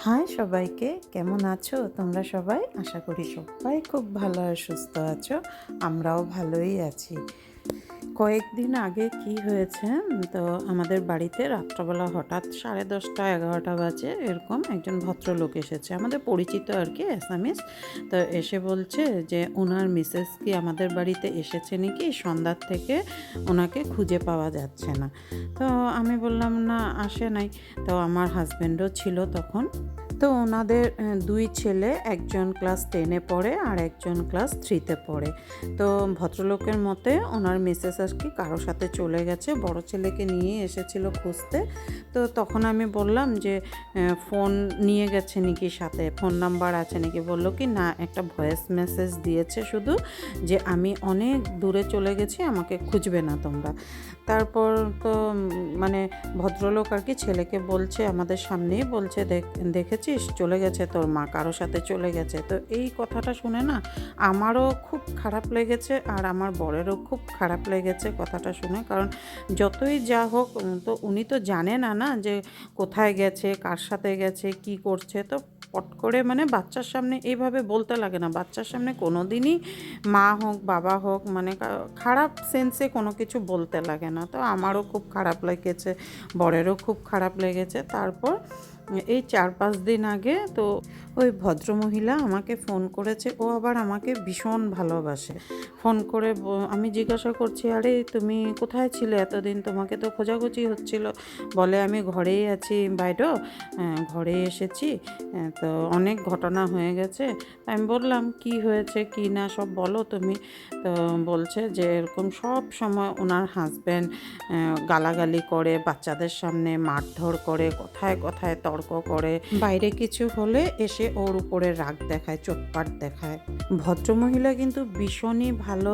High সবাইকে, কেমন আছো তোমরা সবাই? আশা করি সবাই খুব ভালো আর সুস্থ আছো। আমরাও ভালোই আছি। কয়েকদিন আগে কি হয়েছে, তো আমাদের বাড়িতে রাত্রবেলা হঠাৎ 10:30 11টা বাজে এরকম একজন ভদ্রলোক এসেছে, আমাদের পরিচিত আর কি, অ্যাসামিস। তো এসে বলছে যে ওনার মিসেস কি আমাদের বাড়িতে এসেছে নাকি, সন্ধ্যার থেকে ওনাকে খুঁজে পাওয়া যাচ্ছে না। তো আমি বললাম না, আসে নাই। তো আমার হাজব্যান্ডও ছিল তখন। তো ওনাদের দুই ছেলে, একজন ক্লাস 10-এ পড়ে আর একজন ক্লাস 3-তে পড়ে। তো ভদ্রলোকের মতে ওনার মিসেস আর কি কারোর সাথে চলে গেছে, বড় ছেলেকে নিয়ে এসেছিল খুঁজতে। তো তখন আমি বললাম যে ফোন নিয়ে গেছে নাকি, সাথে ফোন নাম্বার আছে নাকি? বললো কি না, একটা ভয়েস মেসেজ দিয়েছে শুধু, যে আমি অনেক দূরে চলে গেছি, আমাকে খুঁজবে না তোমরা। তারপর তো মানে ভদ্রলোক আর কি ছেলেকে বলছে, আমাদের সামনেই বলছে, দেখেছিস চলে গেছে তোর মা, কারোর সাথে চলে গেছে। তো এই কথাটা শুনে না আমারও খুব খারাপ লেগেছে, আর আমার বরেরও খুব খারাপ লেগেছে কথাটা শুনে। কারণ যতই যা হোক, তো উনি তো জানে না না যে কোথায় গেছে, কার সাথে গেছে, কি করছে। তো পট করে মানে বাচ্চার সামনে এইভাবে বলতে লাগে না। বাচ্চার সামনে কোনো দিনই মা হোক বাবা হোক মানে খারাপ সেন্সে কোনো কিছু বলতে লাগে না। তো আমারও খুব খারাপ লেগেছে, বরেরও খুব খারাপ লেগেছে। তারপর এই 4-5 দিন আগে তো ওই ভদ্রমহিলা আমাকে ফোন করেছে। ও আবার আমাকে ভীষণ ভালোবাসে। ফোন করে আমি জিজ্ঞাসা করছি, আরে তুমি কোথায় ছিলে এতদিন, তোমাকে তো খোঁজাখুঁজি হচ্ছিল। বলে আমি ঘরেই আছি বাইডো, ঘরে এসেছি। তো অনেক ঘটনা হয়ে গেছে। আমি বললাম কি হয়েছে কি না সব বলো তুমি। তো বলছে যে এরকম সব সময় ওনার হাজব্যান্ড গালাগালি করে, বাচ্চাদের সামনে মারধর করে, কথায় কথায় তর্ক করে, বাইরে কিছু হলে এসে ওর উপরে রাগ দেখায়, চোটপাট দেখায়। ভদ্রমহিলা কিন্তু ভীষণই ভালো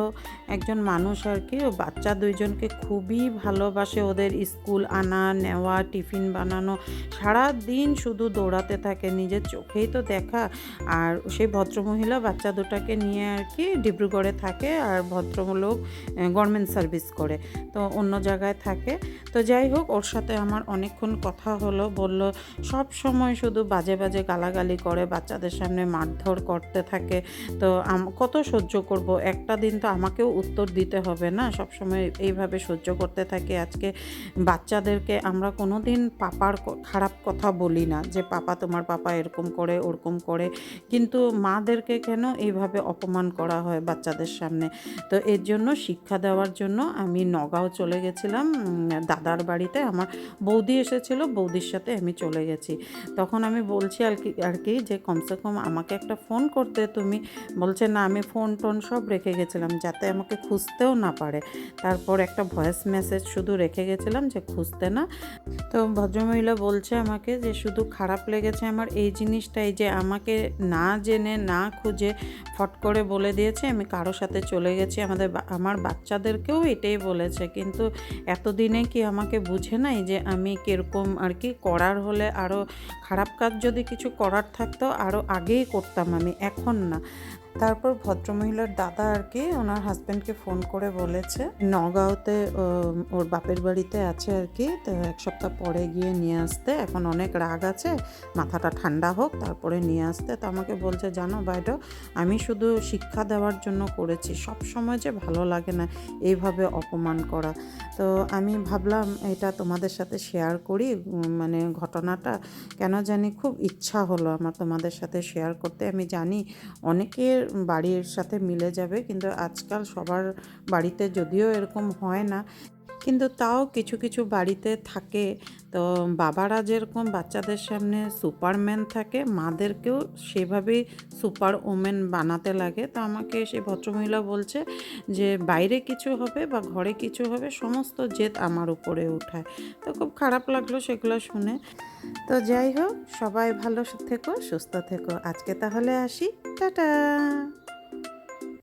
একজন মানুষ আর কি। ও বাচ্চা দুইজনকে খুবই ভালোবাসে, ওদের স্কুল আনা নেওয়া, টিফিন বানানো, সারা দিন শুধু দৌড়াতে থাকে, নিজের চোখেই তো দেখা। আর সেই ভদ্রমহিলা বাচ্চা দুটাকে নিয়ে আর কি ডিব্রুগড়ে থাকে, আর ভদ্রলোক গভর্নমেন্ট সার্ভিস করে, তো অন্য জায়গায় থাকে। তো যাই হোক, ওর সাথে আমার অনেকক্ষণ কথা হলো। বলল সব সময় শুধু বাজে বাজে গালাগালি করে, বাচ্চাদের সামনে মারধর করতে থাকে। তো কত সহ্য করব, একটা দিন তো আমাকেও উত্তর দিতে হবে না, সব সময় এইভাবে সহ্য করতে থাকি। আজকে বাচ্চাদেরকে আমরা কোনো দিন পাপার খারাপ কথা বলি না, যে পাপা তোমার পাপা এরকম করে ওরকম করে, কিন্তু মাদেরকে কেন এইভাবে অপমান করা হয় বাচ্চাদের সামনে। তো এর জন্য শিক্ষা দেওয়ার জন্য আমি নগাঁও চলে গেছিলাম দাদার বাড়িতে। আমার বৌদি এসেছিল, বৌদির সাথে আমি চলে গেছি। তখন আমি বলছি আর কি যে কমসে কম আমাকে একটা ফোন করতে তুমি। বলছে না, আমি ফোন টোন সব রেখে গেছিলাম যাতে আমাকে খুঁজতেও না পারে। তারপর একটা ভয়েস মেসেজ শুধু রেখে গেছিলাম যে খুঁজতে না। তো ভদ্রমহিলা বলছে আমাকে যে শুধু খারাপ লেগেছে আমার এই জিনিসটাই, যে আমাকে না জেনে না খুঁজে ফট করে বলে দিয়েছে আমি কারো সাথে চলে গেছি। আমার বাচ্চাদেরকেও এটাই বলেছে, কিন্তু এতদিনে কি আমাকে বুঝে নাই যে আমি কীরকম আর কি। করার হলে আরও খারাপ কাজ যদি কিছু করার থাকতো আরও আগেই করতাম আমি, এখন না। তারপর ভদ্রমহিলার দাদা আর কি ওনার হাজব্যান্ডকে ফোন করে বলেছে নগাঁওতে ওর বাপের বাড়িতে আছে আর কি, তো 1 সপ্তাহ পরে গিয়ে নিয়ে আসতে। এখন অনেক রাগ আছে, মাথাটা ঠান্ডা হোক তারপরে নিয়ে আসতে। তো আমাকে বলছে, জানো বাইডো, আমি শুধু শিক্ষা দেওয়ার জন্য করেছি, সব সময় যে ভালো লাগে না এইভাবে অপমান করা। তো আমি ভাবলাম এটা তোমাদের সাথে শেয়ার করি, মানে ঘটনাটা কেন জানি খুব ইচ্ছা হলো আমার তোমাদের সাথে শেয়ার করতে। আমি জানি অনেকের বাড়ির সাথে মিলে যাবে, কিন্তু আজকাল সবার বাড়িতে যদিও এরকম হয় না, কিন্তু তাও কিছু কিছু বাড়িতে থাকে। তো বাবারা যেরকম বাচ্চাদের সামনে সুপারম্যান থাকে, মাদেরকেও সেভাবেই সুপার ওমেন বানাতে লাগে। তো আমাকে সেই ভদ্রমহিলা বলছে যে বাইরে কিছু হবে বা ঘরে কিছু হবে, সমস্ত জেদ আমার উপরে উঠায়। তো খুব খারাপ লাগলো সেগুলো শুনে। তো যাই হোক, সবাই ভালো থেকো, সুস্থ থেকো। আজকে তাহলে আসি, টাটা।